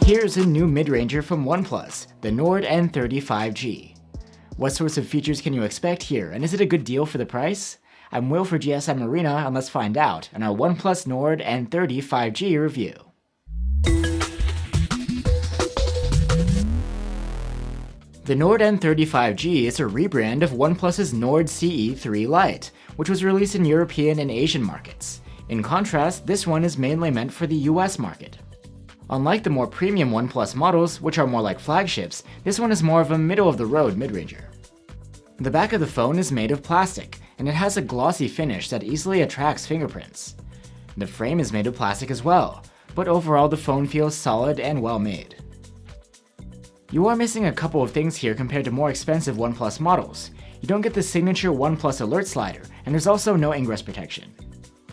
Here's a new mid-ranger from OnePlus, the Nord N30 5G. What sorts of features can you expect here, and is it a good deal for the price? I'm Will for GSM Arena, and let's find out in our OnePlus Nord N30 5G review. The Nord N30 5G is a rebrand of OnePlus's Nord CE 3 Lite, which was released in European and Asian markets. In contrast, this one is mainly meant for the US market. Unlike the more premium OnePlus models, which are more like flagships, this one is more of a middle-of-the-road mid-ranger. The back of the phone is made of plastic, and it has a glossy finish that easily attracts fingerprints. The frame is made of plastic as well, but overall the phone feels solid and well made. You are missing a couple of things here compared to more expensive OnePlus models. You don't get the signature OnePlus alert slider, and there's also no ingress protection.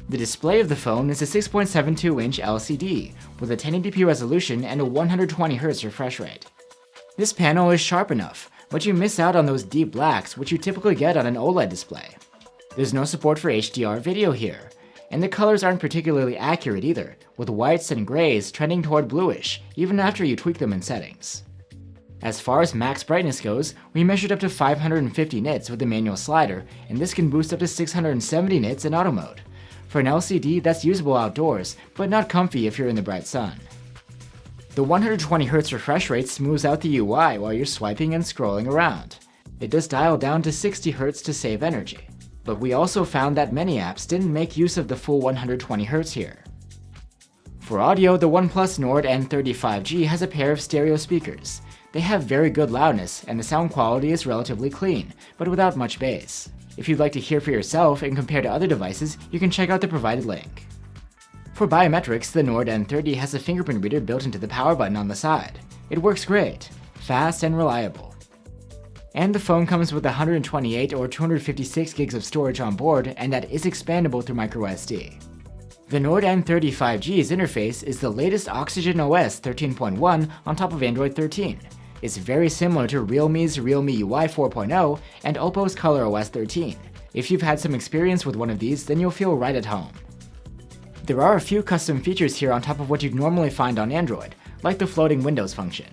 The display of the phone is a 6.72-inch LCD with a 1080p resolution and a 120Hz refresh rate. This panel is sharp enough, but you miss out on those deep blacks which you typically get on an OLED display. There's no support for HDR video here, and the colors aren't particularly accurate either, with whites and grays trending toward bluish even after you tweak them in settings. As far as max brightness goes, we measured up to 550 nits with the manual slider, and this can boost up to 670 nits in auto mode. For an LCD, that's usable outdoors, but not comfy if you're in the bright sun. The 120Hz refresh rate smooths out the UI while you're swiping and scrolling around. It does dial down to 60Hz to save energy, but we also found that many apps didn't make use of the full 120Hz here. For audio, the OnePlus Nord N30 5G has a pair of stereo speakers. They have very good loudness, and the sound quality is relatively clean, but without much bass. If you'd like to hear for yourself and compare to other devices, you can check out the provided link. For biometrics, the Nord N30 has a fingerprint reader built into the power button on the side. It works great, fast and reliable. And the phone comes with 128 or 256 gigs of storage on board, and that is expandable through microSD. The Nord N30 5G's interface is the latest Oxygen OS 13.1 on top of Android 13. It's very similar to Realme's Realme UI 4.0 and Oppo's ColorOS 13. If you've had some experience with one of these, then you'll feel right at home. There are a few custom features here on top of what you'd normally find on Android, like the floating windows function.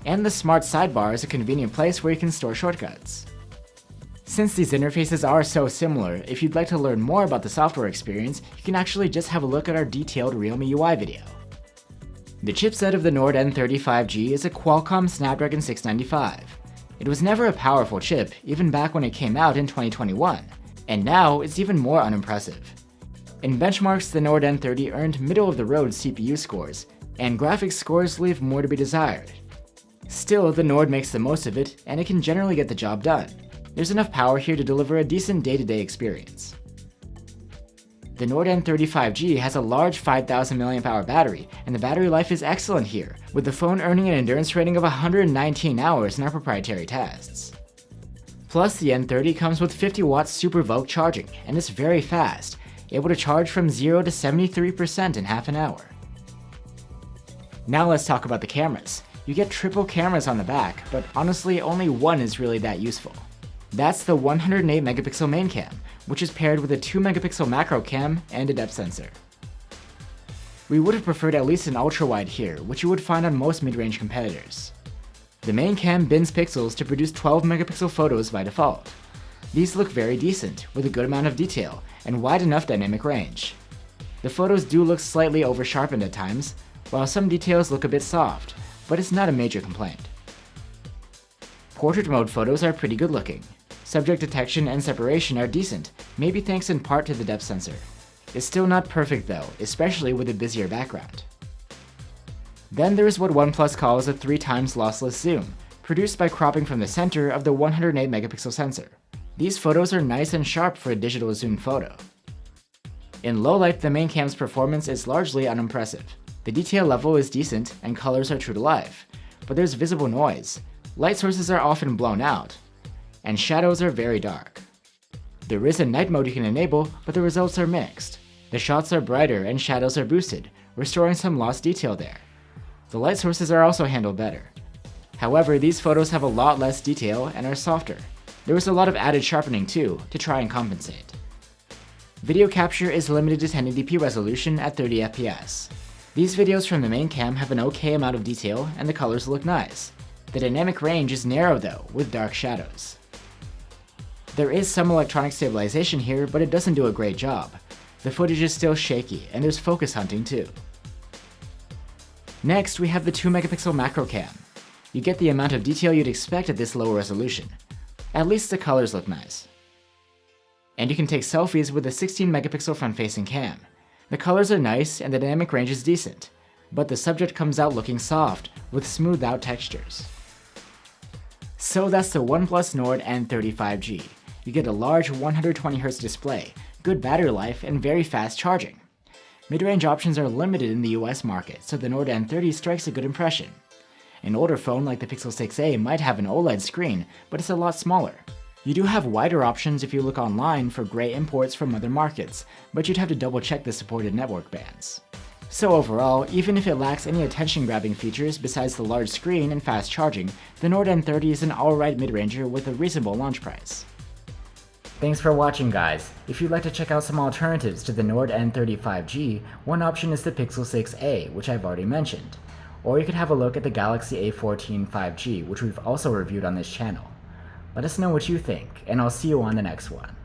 And the smart sidebar is a convenient place where you can store shortcuts. Since these interfaces are so similar, if you'd like to learn more about the software experience, you can actually just have a look at our detailed Realme UI video. The chipset of the Nord N30 5G is a Qualcomm Snapdragon 695. It was never a powerful chip, even back when it came out in 2021, and now it's even more unimpressive. In benchmarks, the Nord N30 earned middle-of-the-road CPU scores, and graphics scores leave more to be desired. Still, the Nord makes the most of it, and it can generally get the job done. There's enough power here to deliver a decent day-to-day experience. The Nord N30 5G has a large 5000 mAh battery, and the battery life is excellent here, with the phone earning an endurance rating of 119 hours in our proprietary tests. Plus, the N30 comes with 50W SuperVOOC charging, and it's very fast, able to charge from 0 to 73% in half an hour. Now let's talk about the cameras. You get triple cameras on the back, but honestly only one is really that useful. That's the 108 megapixel main cam, which is paired with a 2 megapixel macro cam and a depth sensor. We would have preferred at least an ultra-wide here, which you would find on most mid-range competitors. The main cam bins pixels to produce 12 megapixel photos by default. These look very decent, with a good amount of detail, and wide enough dynamic range. The photos do look slightly over-sharpened at times, while some details look a bit soft, but it's not a major complaint. Portrait mode photos are pretty good looking. Subject detection and separation are decent, maybe thanks in part to the depth sensor. It's still not perfect though, especially with a busier background. Then there's what OnePlus calls a 3x lossless zoom, produced by cropping from the center of the 108 megapixel sensor. These photos are nice and sharp for a digital zoom photo. In low light, the main cam's performance is largely unimpressive. The detail level is decent and colors are true to life, but there's visible noise. Light sources are often blown out, and shadows are very dark. There is a night mode you can enable, but the results are mixed. The shots are brighter and shadows are boosted, restoring some lost detail there. The light sources are also handled better. However, these photos have a lot less detail and are softer. There was a lot of added sharpening too, to try and compensate. Video capture is limited to 1080p resolution at 30 FPS. These videos from the main cam have an okay amount of detail and the colors look nice. The dynamic range is narrow though, with dark shadows. There is some electronic stabilization here, but it doesn't do a great job. The footage is still shaky, and there's focus hunting too. Next, we have the 2-megapixel macro cam. You get the amount of detail you'd expect at this lower resolution. At least the colors look nice. And you can take selfies with a 16-megapixel front-facing cam. The colors are nice and the dynamic range is decent, but the subject comes out looking soft, with smoothed out textures. So that's the OnePlus Nord N30 5G. You get a large 120Hz display, good battery life, and very fast charging. Mid-range options are limited in the US market, so the Nord N30 strikes a good impression. An older phone like the Pixel 6a might have an OLED screen, but it's a lot smaller. You do have wider options if you look online for gray imports from other markets, but you'd have to double check the supported network bands. So overall, even if it lacks any attention-grabbing features besides the large screen and fast charging, the Nord N30 is an alright mid-ranger with a reasonable launch price. Thanks for watching, guys. If you'd like to check out some alternatives to the Nord N30 5G, one option is the Pixel 6a, which I've already mentioned. Or you could have a look at the Galaxy A14 5G, which we've also reviewed on this channel. Let us know what you think, and I'll see you on the next one.